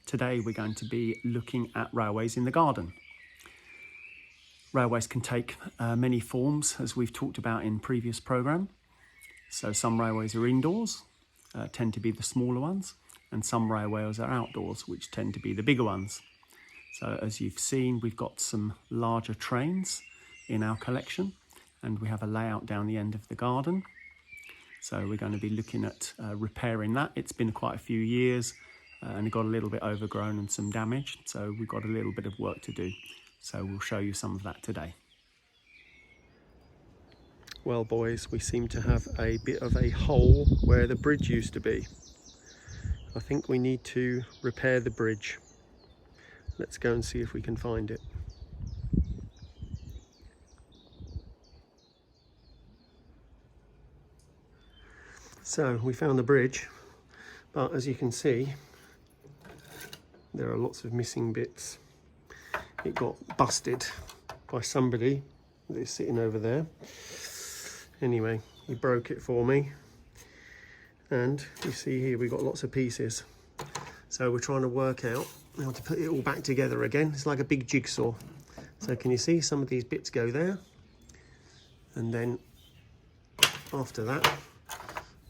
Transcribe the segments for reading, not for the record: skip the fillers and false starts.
Today we're going to be looking at railways in the garden. Railways can take many forms, as we've talked about in previous programme. So some railways are indoors, tend to be the smaller ones, and some railways are outdoors, which tend to be the bigger ones. So as you've seen, we've got some larger trains in our collection, and we have a layout down the end of the garden. So we're going to be looking at repairing that. It's been quite a few years and it got a little bit overgrown and some damage. So we've got a little bit of work to do. So we'll show you some of that today. Well, boys, we seem to have a bit of a hole where the bridge used to be. I think we need to repair the bridge. Let's go and see if we can find it. So we found the bridge, but as you can see, there are lots of missing bits. It got busted by somebody that is sitting over there. Anyway, he broke it for me. And you see here, we've got lots of pieces. So we're trying to work out how to put it all back together again. It's like a big jigsaw. So can you see some of these bits go there? And then after that,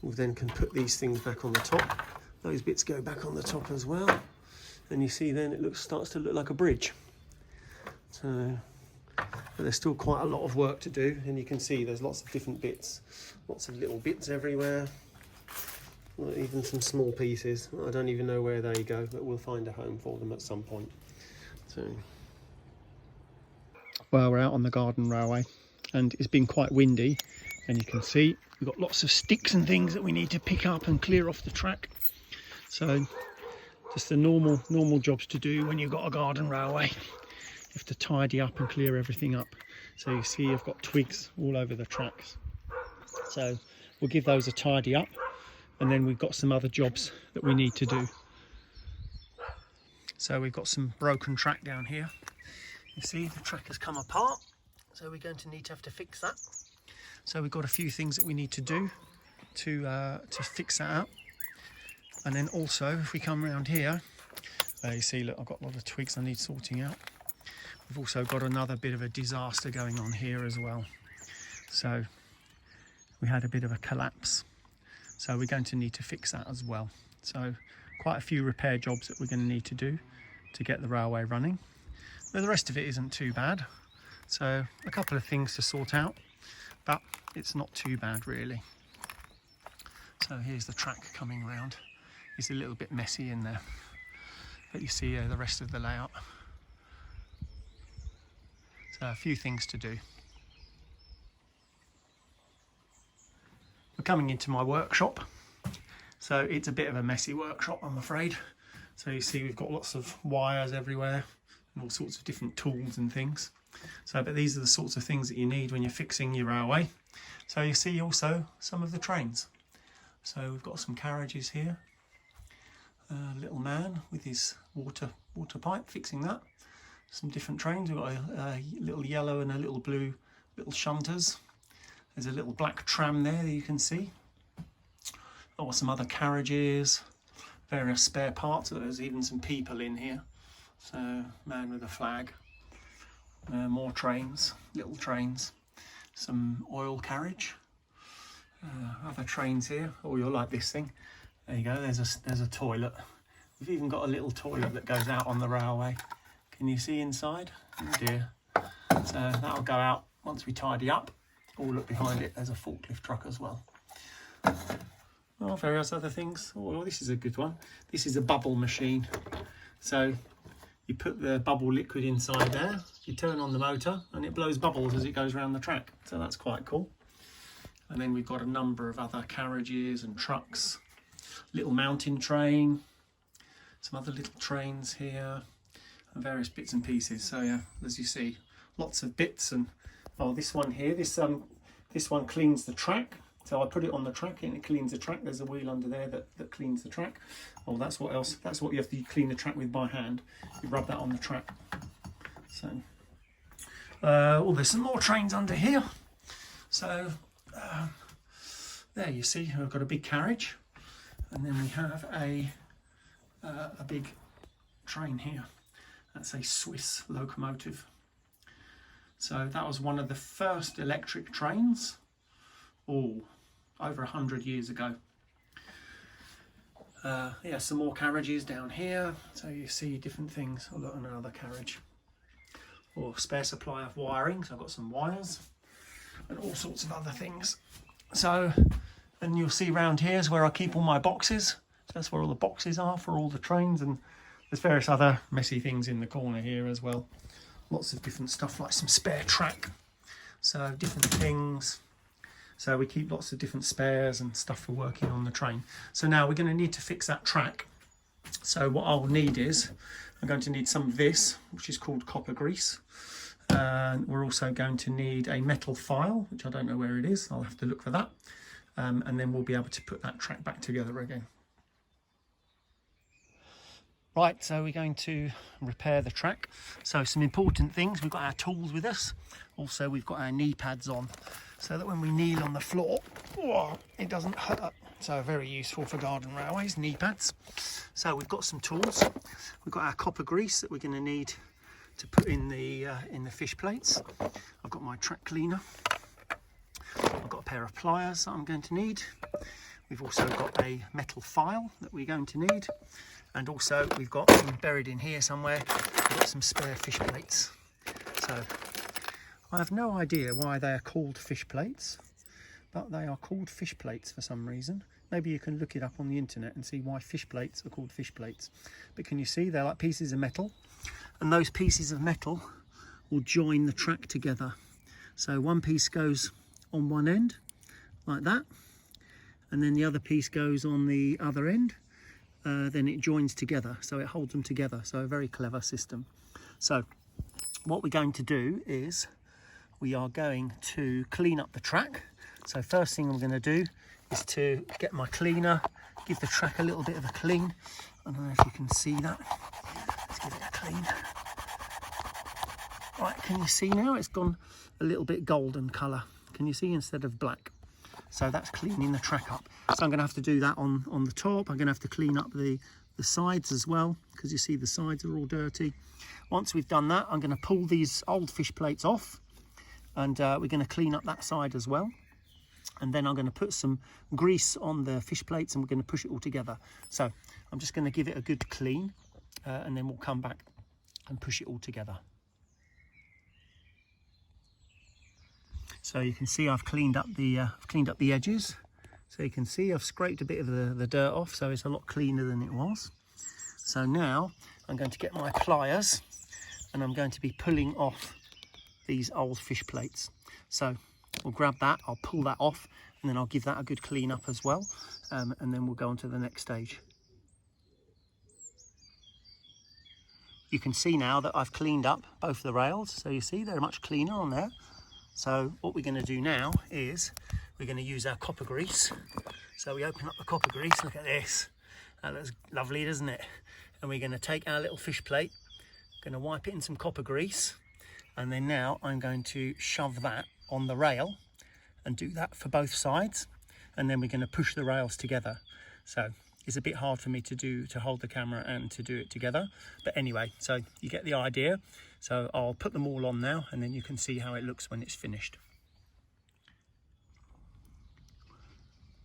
we then can put these things back on the top. Those bits go back on the top as well. And you see then it starts to look like a bridge. So, but there's still quite a lot of work to do. And you can see there's lots of different bits, lots of little bits everywhere. Even some small pieces. I don't even know where they go, but we'll find a home for them at some point. So, well, we're out on the garden railway and it's been quite windy, and you can see we've got lots of sticks and things that we need to pick up and clear off the track. So just the normal jobs to do when you've got a garden railway. You have to tidy up and clear everything up. So you see I've got twigs all over the tracks. So we'll give those a tidy up, and then we've got some other jobs that we need to do. So we've got some broken track down here. You see the track has come apart, so we're going to need to have to fix that. So we've got a few things that we need to do to fix that out. And then also, if we come around here, you see, look, I've got a lot of twigs I need sorting out. We've also got another bit of a disaster going on here as well. So we had a bit of a collapse. So we're going to need to fix that as well. So quite a few repair jobs that we're going to need to do to get the railway running. But the rest of it isn't too bad. So a couple of things to sort out, but it's not too bad really. So here's the track coming round. It's a little bit messy in there, but you see the rest of the layout. So a few things to do. We're coming into my workshop. So it's a bit of a messy workshop, I'm afraid. So you see we've got lots of wires everywhere and all sorts of different tools and things. So, but these are the sorts of things that you need when you're fixing your railway. So you see also some of the trains. So we've got some carriages here. A little man with his water pipe fixing that. Some different trains. We've got a little yellow and a little blue little shunters. There's a little black tram there that you can see. Oh, some other carriages, various spare parts. There's even some people in here. So, man with a flag. More trains, little trains. Some oil carriage. Other trains here. Oh, you'll like this thing. There you go. There's a toilet. We've even got a little toilet that goes out on the railway. Can you see inside? Oh dear. So that'll go out once we tidy up. Oh, look behind it. There's a forklift truck as well. Oh, various other things. Oh, this is a good one. This is a bubble machine. So you put the bubble liquid inside there, you turn on the motor and it blows bubbles as it goes around the track. So that's quite cool. And then we've got a number of other carriages and trucks. Little mountain train. Some other little trains here. And various bits and pieces. So yeah, as you see, lots of bits. And oh, this one here, this one cleans the track. So I put it on the track and it cleans the track. There's a wheel under there that cleans the track. Oh, that's what else. That's what you have to clean the track with by hand. You rub that on the track. So, oh, there's some more trains under here. So, there you see, we've got a big carriage, and then we have a big train here. That's a Swiss locomotive. So that was one of the first electric trains, over 100 years ago. Yeah, some more carriages down here, so you see different things. Oh look, another carriage. Or spare supply of wiring, so I've got some wires and all sorts of other things. So, and you'll see around here is where I keep all my boxes. So that's where all the boxes are for all the trains, and there's various other messy things in the corner here as well. Lots of different stuff, like some spare track, so different things. So we keep lots of different spares and stuff for working on the train. So now we're going to need to fix that track. So what I'll need is, I'm going to need some of this, which is called copper grease. And we're also going to need a metal file, which I don't know where it is. I'll have to look for that. And then we'll be able to put that track back together again. Right, so we're going to repair the track. So some important things, we've got our tools with us. Also, we've got our knee pads on, so that when we kneel on the floor, it doesn't hurt. So very useful for garden railways, knee pads. So we've got some tools. We've got our copper grease that we're going to need to put in the fish plates. I've got my track cleaner. I've got a pair of pliers that I'm going to need. We've also got a metal file that we're going to need. And also we've got some buried in here somewhere, we've got some spare fish plates. So I have no idea why they are called fish plates, but they are called fish plates for some reason. Maybe you can look it up on the internet and see why fish plates are called fish plates. But can you see they're like pieces of metal, and those pieces of metal will join the track together. So one piece goes on one end like that, and then the other piece goes on the other end. Then it joins together, so it holds them together. So a very clever system. So what we're going to do is we are going to clean up the track. So first thing I'm going to do is to get my cleaner, give the track a little bit of a clean. I don't know if you can see that. Let's give it a clean. Right, can you see now? It's gone a little bit golden colour. Can you see, instead of black? So that's cleaning the track up. So I'm going to have to do that on the top. I'm going to have to clean up the sides as well, because you see the sides are all dirty. Once we've done that, I'm going to pull these old fish plates off, and we're going to clean up that side as well. And then I'm going to put some grease on the fish plates, and we're going to push it all together. So I'm just going to give it a good clean, and then we'll come back and push it all together. So you can see I've cleaned up the edges. So you can see I've scraped a bit of the dirt off, so it's a lot cleaner than it was. So now I'm going to get my pliers, and I'm going to be pulling off these old fish plates. So we'll grab that, I'll pull that off, and then I'll give that a good clean up as well, and then we'll go on to the next stage. You can see now that I've cleaned up both the rails, so you see they're much cleaner on there. So what we're going to do now is we're going to use our copper grease. So we open up the copper grease, look at this. That looks lovely, doesn't it? And we're going to take our little fish plate, going to wipe it in some copper grease, and then now I'm going to shove that on the rail and do that for both sides, and then we're going to push the rails together. So it's a bit hard for me to hold the camera and to do it together, but anyway, so you get the idea. So I'll put them all on now, and then you can see how it looks when it's finished.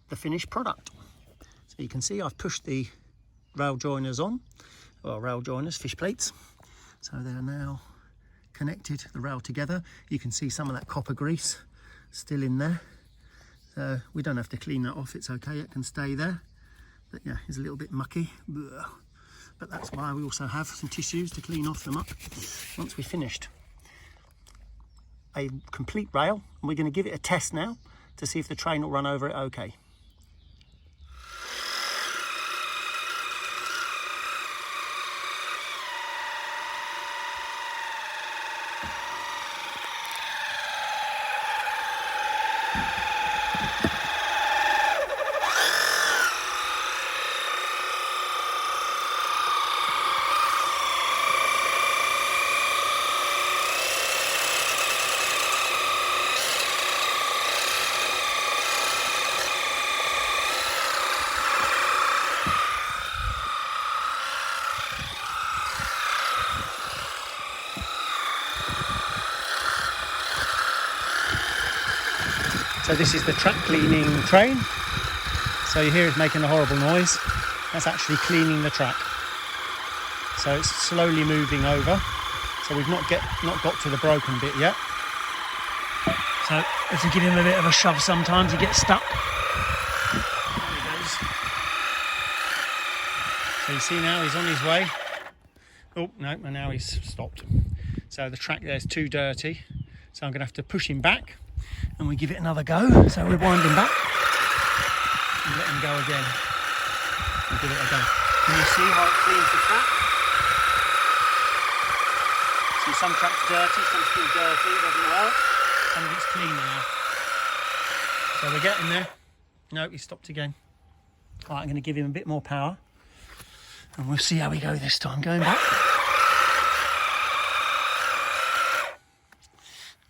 The finished product. So you can see I've pushed the rail joiners on, or rail joiners, fish plates. So they're now connected, the rail together. You can see some of that copper grease still in there. So we don't have to clean that off, it's okay, it can stay there. But yeah, it's a little bit mucky. Ugh. But that's why we also have some tissues to clean off them up once we're finished. A complete rail, and we're going to give it a test now to see if the train will run over it okay. So this is the track cleaning train. So you hear it making a horrible noise. That's actually cleaning the track. So it's slowly moving over. So we've not got to the broken bit yet. So if you give him a bit of a shove sometimes, he gets stuck. There he goes. So you see now he's on his way. Oh, no, and now he's stopped. So the track there's too dirty. So I'm going to have to push him back and we give it another go. So we wind him back and let him go again. And give it a go. Can you see how it cleans the track? See, some track's dirty, some still dirty, it doesn't work. Some of it's clean now. So we're getting there. No, he stopped again. All right, I'm going to give him a bit more power. And we'll see how we go this time. Going back.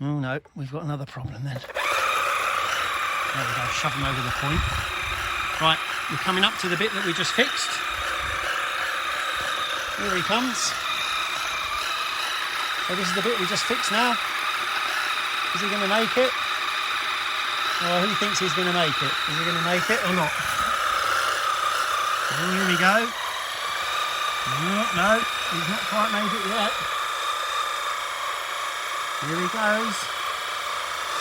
Oh no, we've got another problem then. There we go, shove him over the point. Right, we're coming up to the bit that we just fixed. Here he comes. So this is the bit we just fixed now. Is he going to make it? Well, who thinks he's going to make it? Is he going to make it or not? Oh, here we go. No, he's not quite made it yet. Here he goes.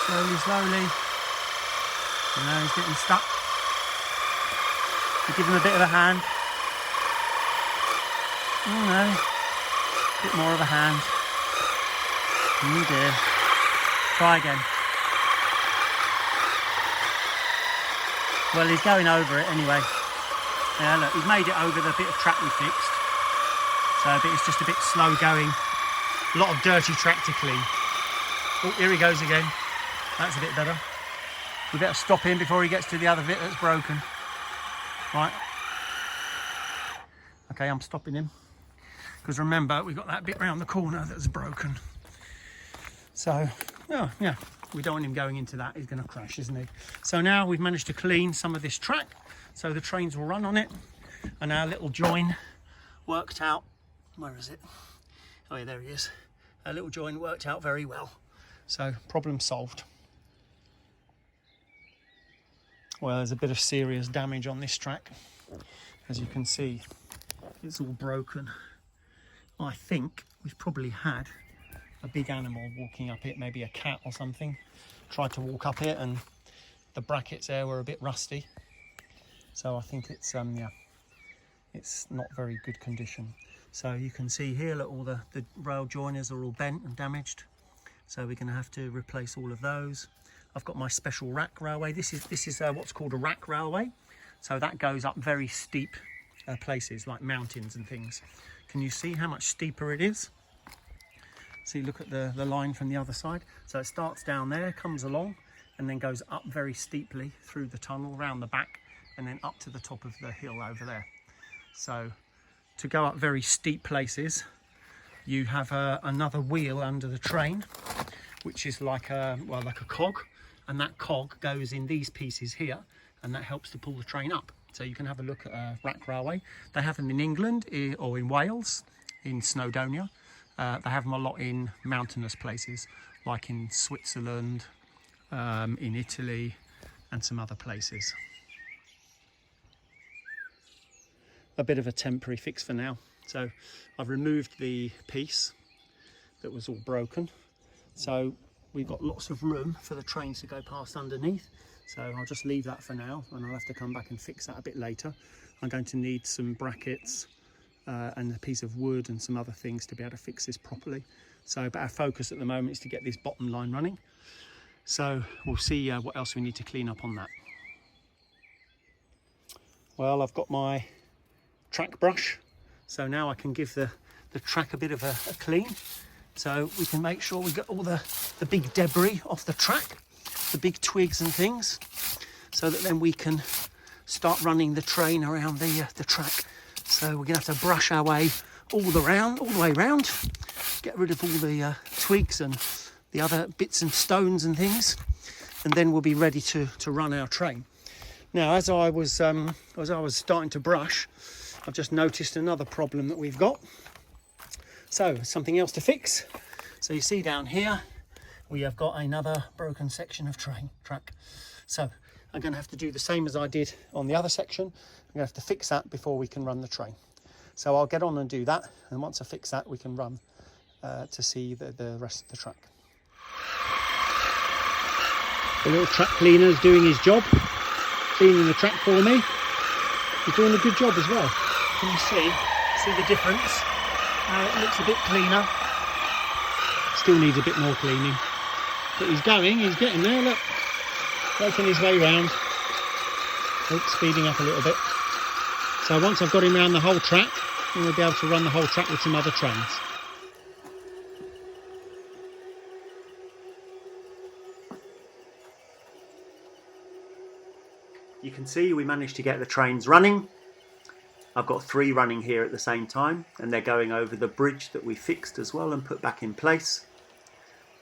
Slowly, slowly. You know, he's getting stuck. You give him a bit of a hand. Oh no. A bit more of a hand. Oh dear. Try again. Well, he's going over it anyway. Yeah, look, he's made it over the bit of track we fixed. So it's just a bit slow going. A lot of dirty track to clean. Oh, here he goes again. That's a bit better. We better stop him before he gets to the other bit that's broken. Right. Okay, I'm stopping him. Because remember, we've got that bit round the corner that's broken. So, oh, yeah, we don't want him going into that. He's going to crash, isn't he? So now we've managed to clean some of this track. So the trains will run on it. And our little join worked out. Where is it? Oh, yeah, there he is. Our little join worked out very well. So, problem solved. Well, there's a bit of serious damage on this track. As you can see, it's all broken. I think we've probably had a big animal walking up it, maybe a cat or something. Tried to walk up it and the brackets there were a bit rusty. So I think it's, yeah, it's not very good condition. So you can see here, look, all the rail joiners are all bent and damaged. So we're going to have to replace all of those. I've got my special rack railway. This is what's called a rack railway. So that goes up very steep places like mountains and things. Can you see how much steeper it is? See, look at the line from the other side. So it starts down there, comes along, and then goes up very steeply through the tunnel, round the back, and then up to the top of the hill over there. So to go up very steep places, you have another wheel under the train, which is like a cog, and that cog goes in these pieces here, and that helps to pull the train up. So you can have a look at a rack railway. They have them in England or in Wales, in Snowdonia. They have them a lot in mountainous places, like in Switzerland, in Italy, and some other places. A bit of a temporary fix for now. So I've removed the piece that was all broken. So we've got lots of room for the trains to go past underneath. So I'll just leave that for now, and I'll have to come back and fix that a bit later. I'm going to need some brackets and a piece of wood and some other things to be able to fix this properly. So, but our focus at the moment is to get this bottom line running. So we'll see what else we need to clean up on that. Well, I've got my track brush. So now I can give the track a bit of a clean. So we can make sure we get all the big debris off the track, the big twigs and things, so that then we can start running the train around the track. So we're going to have to brush our way all the way round, get rid of all the twigs and the other bits and stones and things, and then we'll be ready to run our train. Now, as I was starting to brush, I've just noticed another problem that we've got. So something else to fix. So you see down here, we have got another broken section of track. So I'm going to have to do the same as I did on the other section. I'm going to have to fix that before we can run the train. So I'll get on and do that, and once I fix that we can run to see the rest of the track. The little track cleaner is doing his job, cleaning the track for me. He's doing a good job as well. Can you see the difference? It looks a bit cleaner. Still needs a bit more cleaning. But he's getting there, look. Making his way round. Oops, speeding up a little bit. So once I've got him around the whole track, then we'll be able to run the whole track with some other trains. You can see we managed to get the trains running. I've got 3 running here at the same time, and they're going over the bridge that we fixed as well and put back in place.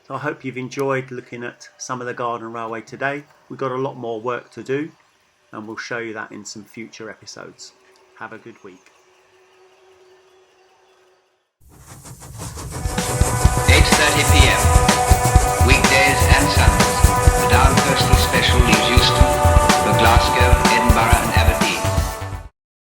So I hope you've enjoyed looking at some of the Garden Railway today. We've got a lot more work to do, and we'll show you that in some future episodes. Have a good week. 8:30 p.m.